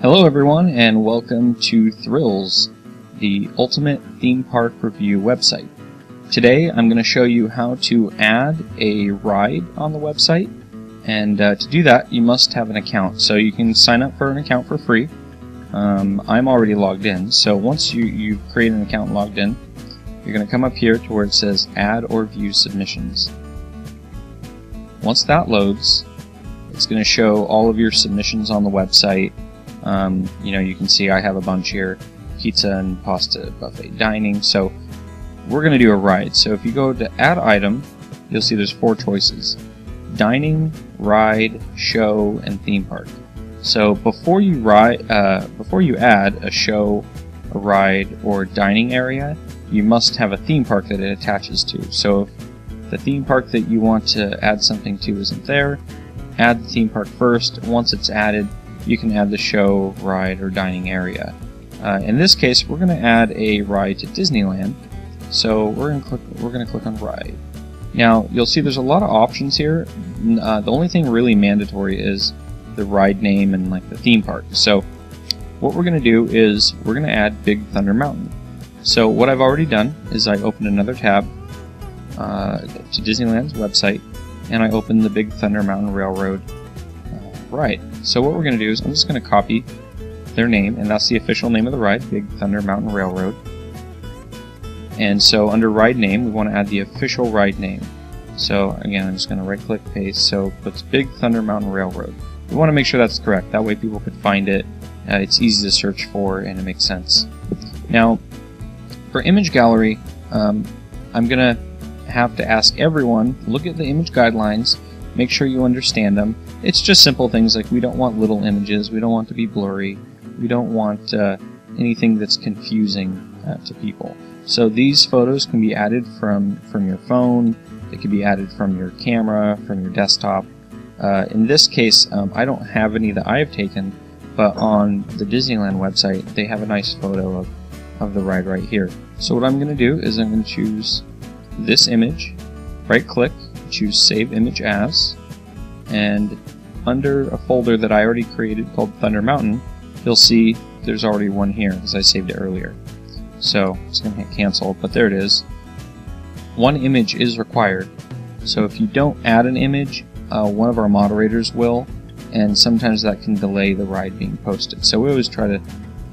Hello everyone, and welcome to Thrillz, the ultimate theme park review website. Today I'm going to show you how to add a ride on the website, and to do that you must have an account. So you can sign up for an account for free. I'm already logged in, so once you create an account and logged in, you're going to come up here to where it says Add or View Submissions. Once that loads, it's going to show all of your submissions on the website. You can see I have a bunch here: pizza and pasta buffet dining. So we're going to do a ride. So if you go to add item, you'll see there's 4 choices: dining, ride, show, and theme park. So before you add a show, a ride, or dining area, you must have a theme park that it attaches to. So if the theme park that you want to add something to isn't there, add the theme park first. Once it's added, you can add the show, ride, or dining area. In this case, we're going to add a ride to Disneyland. So we're going to click on ride. Now you'll see there's a lot of options here. The only thing really mandatory is the ride name and like the theme park. So what we're going to do is we're going to add Big Thunder Mountain. So what I've already done is I opened another tab to Disneyland's website, and I opened the Big Thunder Mountain Railroad ride. So what we're going to do is I'm just going to copy their name, and that's the official name of the ride, Big Thunder Mountain Railroad. And so under ride name, we want to add the official ride name. So again, I'm just going to right click paste, so it's Big Thunder Mountain Railroad. We want to make sure that's correct, that way people could find it. It's easy to search for and it makes sense. Now for image gallery, I'm going to have to ask everyone, look at the image guidelines, make sure you understand them. It's just simple things like we don't want little images, we don't want to be blurry, we don't want anything that's confusing to people. So these photos can be added from your phone, they can be added from your camera, from your desktop. In this case, I don't have any that I have taken, but on the Disneyland website they have a nice photo of the ride right here. So what I'm going to do is I'm going to choose this image, right click, choose Save Image As, and under a folder that I already created called Thunder Mountain, you'll see there's already one here because I saved it earlier. So it's going to hit cancel, but there it is. One image is required. So if you don't add an image, one of our moderators will, and sometimes that can delay the ride being posted. So we always try to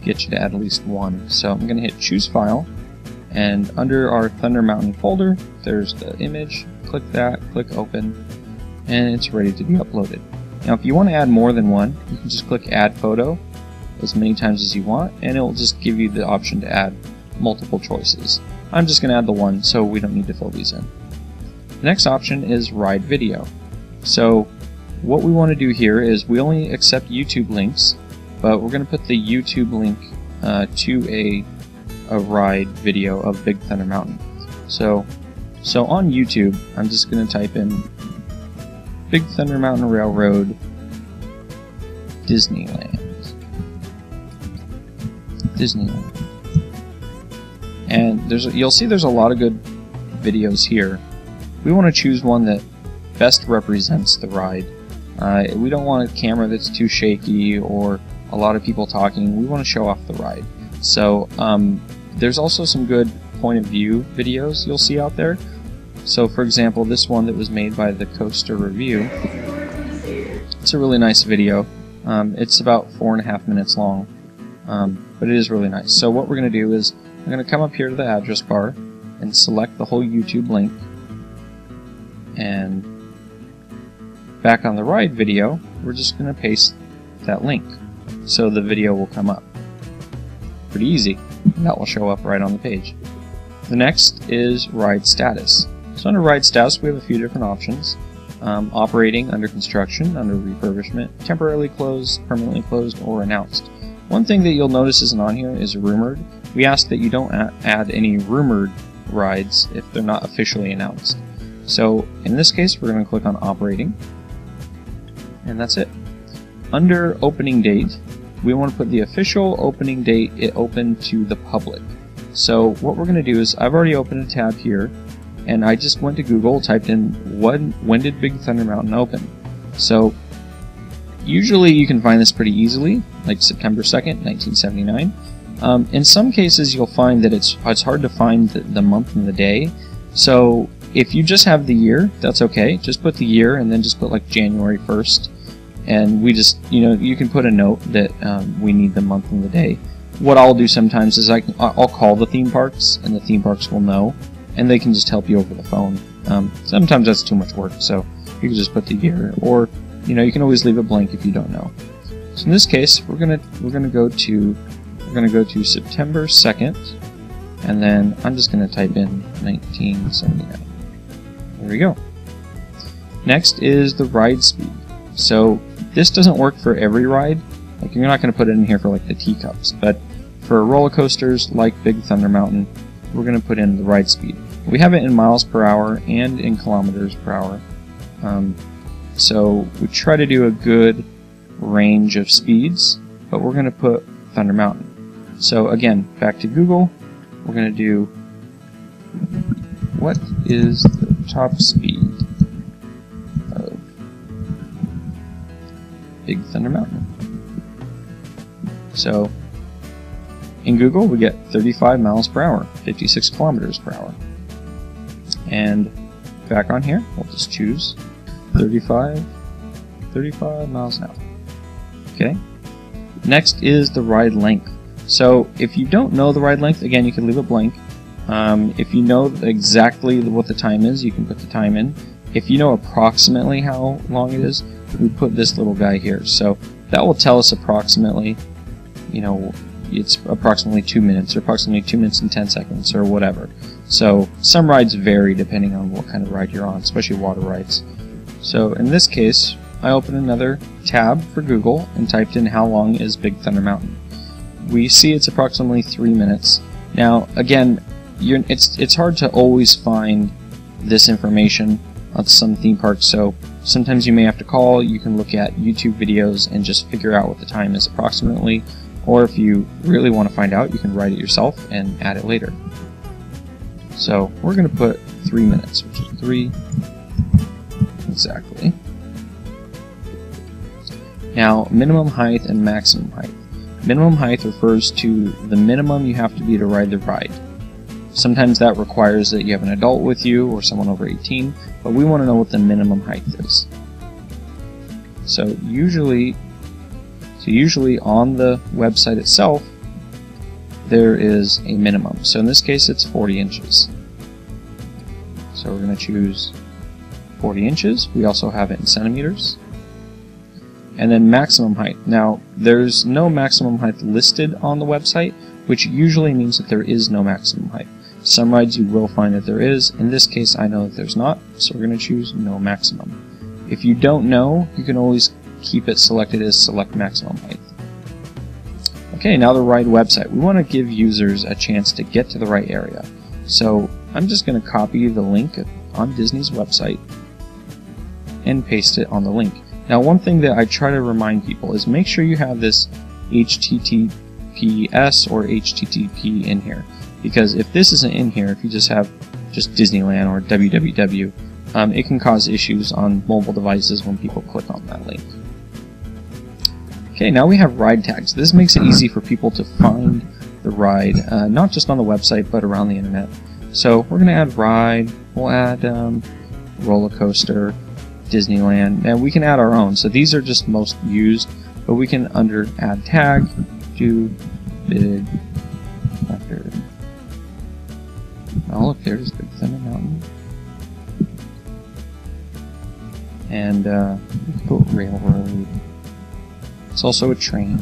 get you to add at least one. So I'm going to hit Choose File, and under our Thunder Mountain folder, there's the image. Click that, click Open, and it's ready to be uploaded. Now if you want to add more than one, you can just click Add Photo as many times as you want, and it will just give you the option to add multiple choices. I'm just going to add the one, so we don't need to fill these in. The next option is Ride Video. So what we want to do here is we only accept YouTube links, but we're going to put the YouTube link to a ride video of Big Thunder Mountain. So on YouTube, I'm just going to type in Big Thunder Mountain Railroad Disneyland. And you'll see there's a lot of good videos here. We want to choose one that best represents the ride. We don't want a camera that's too shaky or a lot of people talking. We want to show off the ride. So there's also some good point of view videos you'll see out there. So for example, this one that was made by the Coaster Review, it's a really nice video. It's about 4.5 minutes long, but it is really nice. So what we're going to do is I'm going to come up here to the address bar and select the whole YouTube link, and back on the ride video we're just going to paste that link so the video will come up. Pretty easy, and that will show up right on the page. The next is ride status. So under ride status we have a few different options. Operating, under construction, under refurbishment, temporarily closed, permanently closed, or announced. One thing that you'll notice isn't on here is rumored. We ask that you don't add any rumored rides if they're not officially announced. So in this case we're going to click on operating, and that's it. Under opening date, we want to put the official opening date it opened to the public. So what we're going to do is I've already opened a tab here, and I just went to Google, typed in when did Big Thunder Mountain open. So usually you can find this pretty easily, like September 2nd, 1979. In some cases you'll find that it's hard to find the month and the day, so if you just have the year, that's okay. Just put the year and then just put like January 1st, and we just, you can put a note that we need the month and the day. What I'll do sometimes is I'll call the theme parks, and the theme parks will know, and they can just help you over the phone. Sometimes that's too much work, so you can just put the year, or you can always leave it blank if you don't know. So in this case, we're gonna go to September 2nd, and then I'm just gonna type in 1979. There we go. Next is the ride speed. So this doesn't work for every ride. Like, you're not going to put it in here for like the teacups, but for roller coasters like Big Thunder Mountain, we're going to put in the ride speed. We have it in miles per hour and in kilometers per hour. So we try to do a good range of speeds, but we're going to put Thunder Mountain. So again, back to Google, we're going to do, what is the top speed of Big Thunder Mountain? So in Google we get 35 miles per hour, 56 kilometers per hour. And back on here, we'll just choose 35 miles an hour. Okay. Next is the ride length. So if you don't know the ride length, again, you can leave it blank. If you know exactly what the time is, you can put the time in. If you know approximately how long it is, we put this little guy here. So that will tell us approximately, it's approximately 2 minutes, or approximately 2 minutes and 10 seconds, or whatever. So some rides vary depending on what kind of ride you're on, especially water rides. So in this case, I opened another tab for Google and typed in how long is Big Thunder Mountain. We see it's approximately 3 minutes. Now again, it's hard to always find this information on some theme parks, so sometimes you may have to call. You can look at YouTube videos and just figure out what the time is approximately, or if you really want to find out, you can write it yourself and add it later. So we're going to put 3 minutes, which is 3 exactly. Now, minimum height and maximum height. Minimum height refers to the minimum you have to be to ride the ride. Sometimes that requires that you have an adult with you or someone over 18, but we want to know what the minimum height is. So usually on the website itself, there is a minimum. So in this case, it's 40 inches. So we're going to choose 40 inches. We also have it in centimeters. And then maximum height. Now, there's no maximum height listed on the website, which usually means that there is no maximum height. Some rides you will find that there is. In this case, I know that there's not, so we're going to choose no maximum. If you don't know, you can always keep it selected as select maximum height. Okay, now the ride website. We want to give users a chance to get to the right area. So I'm just going to copy the link on Disney's website and paste it on the link. Now, one thing that I try to remind people is make sure you have this HTTPS or HTTP in here, because if this isn't in here, if you just have just Disneyland or www, it can cause issues on mobile devices when people click on that link. Okay, now we have ride tags. This makes it easy for people to find the ride, not just on the website, but around the internet. So we're going to add ride, we'll add roller coaster, Disneyland, and we can add our own. So these are just most used, but we can under add tag, do Big Thunder. Oh look, there's Big Thunder Mountain. And put railroad. It's also a train.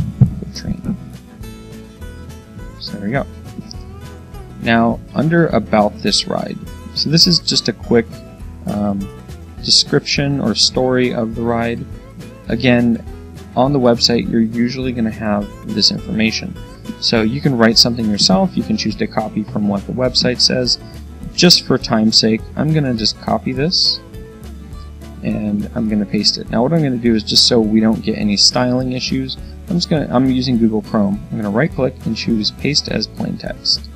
So there we go. Now under about this ride. So this is just a quick description or story of the ride. Again, on the website you're usually going to have this information. So you can write something yourself, you can choose to copy from what the website says. Just for time's sake, I'm going to just copy this and I'm going to paste it. Now what I'm going to do is, just so we don't get any styling issues, I'm using Google Chrome. I'm going to right click and choose paste as plain text.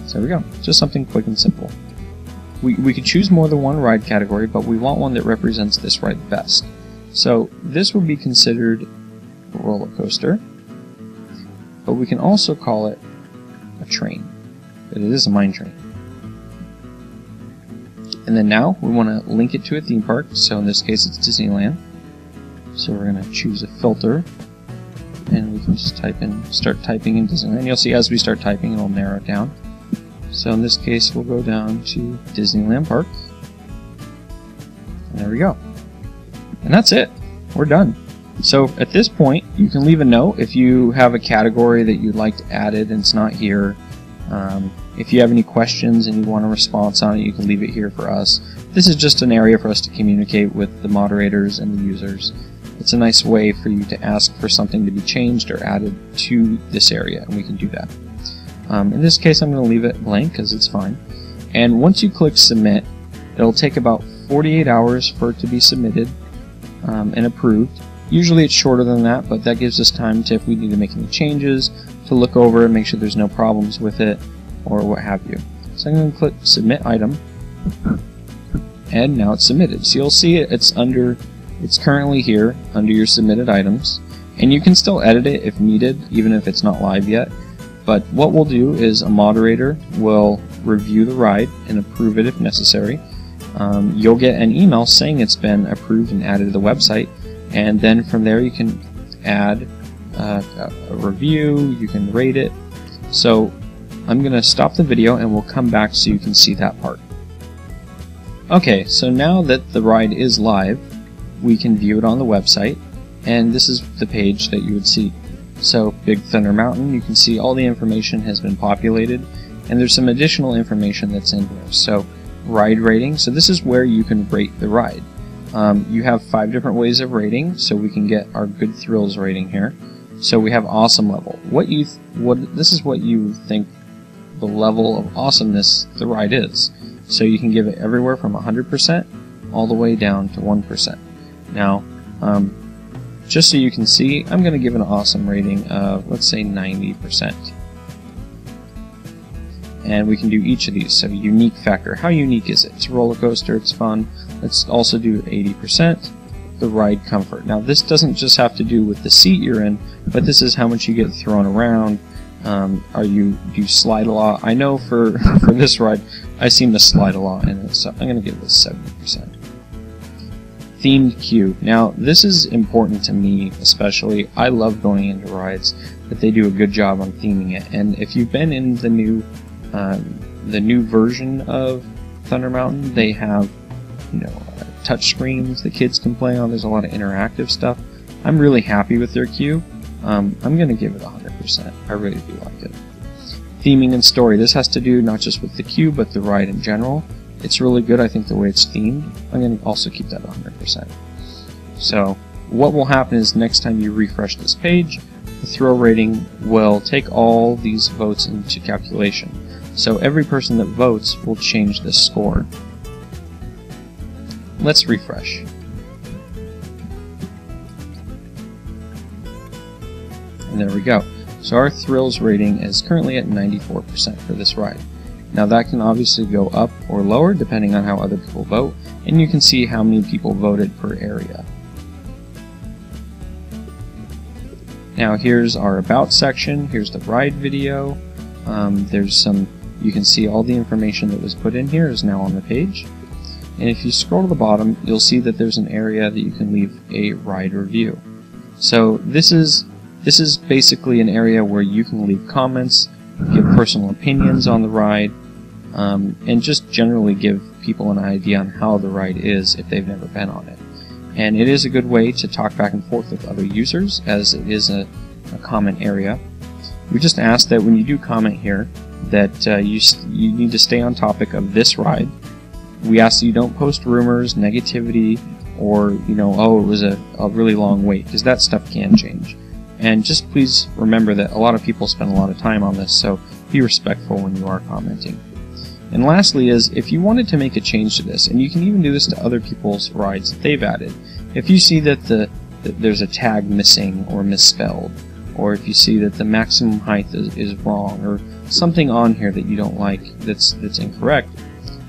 So there we go. Just something quick and simple. We could choose more than one ride category, but we want one that represents this ride best. So this would be considered a roller coaster, but we can also call it a train. But it is a mine train. And then now we want to link it to a theme park, so in this case it's Disneyland. So we're going to choose a filter, and we can just start typing in Disneyland. You'll see as we start typing it'll narrow it down. So in this case we'll go down to Disneyland Park. And there we go. And that's it. We're done. So at this point you can leave a note if you have a category that you'd like to add it and it's not here. If you have any questions and you want a response on it, you can leave it here for us. This is just an area for us to communicate with the moderators and the users. It's a nice way for you to ask for something to be changed or added to this area, and we can do that. In this case I'm going to leave it blank because it's fine. And once you click submit, it'll take about 48 hours for it to be submitted and approved. Usually it's shorter than that, but that gives us time to, if we need to make any changes, to look over and make sure there's no problems with it or what have you. So I'm going to click submit item, and now it's submitted. So you'll see it's currently here under your submitted items, and you can still edit it if needed, even if it's not live yet. But what we'll do is a moderator will review the ride and approve it if necessary. You'll get an email saying it's been approved and added to the website, and then from there you can add a review, you can rate it. So I'm going to stop the video and we'll come back so you can see that part. Okay, so now that the ride is live, we can view it on the website, and this is the page that you would see. So Big Thunder Mountain, you can see all the information has been populated, and there's some additional information that's in here. So ride rating, so this is where you can rate the ride. You have 5 different ways of rating, so we can get our good Thrillz rating here. So we have awesome level. This is what you think the level of awesomeness the ride is. So you can give it everywhere from 100% all the way down to 1%. Now, just so you can see, I'm going to give it an awesome rating of, let's say, 90%. And we can do each of these. So unique factor, how unique is it? It's a roller coaster, it's fun. Let's also do 80%, the ride comfort. Now this doesn't just have to do with the seat you're in, but this is how much you get thrown around. Do you slide a lot? I know for this ride, I seem to slide a lot in it, so I'm going to give this 70%. Themed queue. Now this is important to me especially. I love going into rides, but they do a good job on theming it. And if you've been in the new version of Thunder Mountain, they have touch screens the kids can play on. There's a lot of interactive stuff. I'm really happy with their queue. I'm going to give it 100%. I really do like it. Theming and story. This has to do not just with the queue, but the ride in general. It's really good, I think, the way it's themed. I'm going to also keep that 100%. So what will happen is next time you refresh this page, the thrill rating will take all these votes into calculation. So every person that votes will change this score. Let's refresh. And there we go. So our Thrillz rating is currently at 94% for this ride. Now that can obviously go up or lower depending on how other people vote, and you can see how many people voted per area. Now here's our About section, here's the ride video, you can see all the information that was put in here is now on the page. And if you scroll to the bottom, you'll see that there's an area that you can leave a ride review. So this is basically an area where you can leave comments, give personal opinions on the ride, and just generally give people an idea on how the ride is if they've never been on it. And it is a good way to talk back and forth with other users, as it is a comment area. We just ask that when you do comment here, that you need to stay on topic of this ride. We ask that you don't post rumors, negativity, or oh, it was a really long wait, because that stuff can change. And just please remember that a lot of people spend a lot of time on this, so be respectful when you are commenting. And lastly is, if you wanted to make a change to this, and you can even do this to other people's rides that they've added, if you see that there's a tag missing or misspelled, or if you see that the maximum height is wrong, or something on here that you don't like that's incorrect,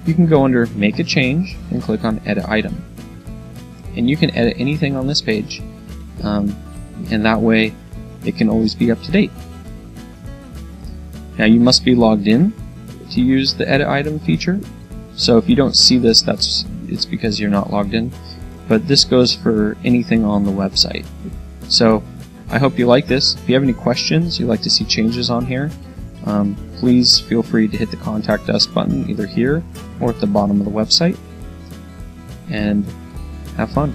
you can go under Make a Change and click on Edit Item. and you can edit anything on this page, and that way it can always be up to date. Now you must be logged in to use the edit item feature, so if you don't see this, it's because you're not logged in, but this goes for anything on the website. So I hope you like this. If you have any questions, you'd like to see changes on here, please feel free to hit the Contact Us button either here or at the bottom of the website, and have fun.